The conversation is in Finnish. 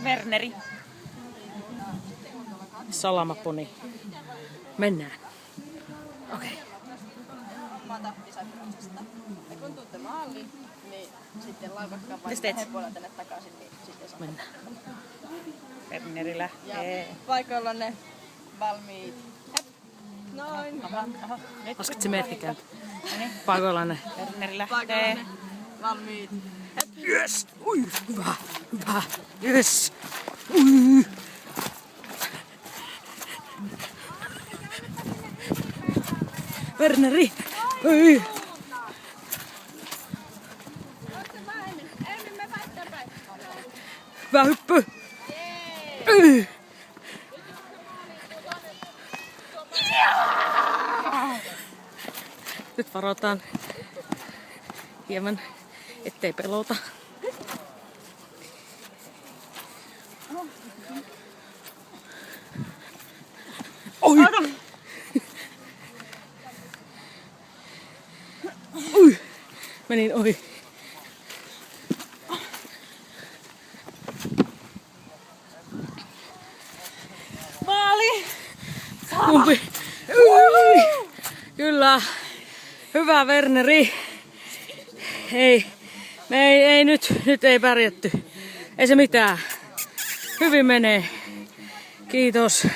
Werneri. Salamaponi. Mennään. Okei. Ja kun tuutte maaliin, niin sitten laivakkaan vain Mitä teet? hepoilla tänne takaisin, niin sitten saa. Mennään. Werneri Ja lähtee. paikoilla ne valmiit. Hep. Noin. Aha. Nyt. Lasketko merkkikään? Noniin. Paikoillanne. Werneri Paikoilla lähtee. ne valmiit. Hep. Yes! Ui, hyvä, hyvä. Yes! Ui. Werneri! Ui. Hyvä hyppy! Ui. Nyt varotaan hieman, ettei pelota. Oi! Ui! Menin ohi. Maali! Kumpi? Ui! Kyllä. Hyvä Werneri. Ei nyt ei pärjätty. Ei se mitään. Hyvin menee. Kiitos.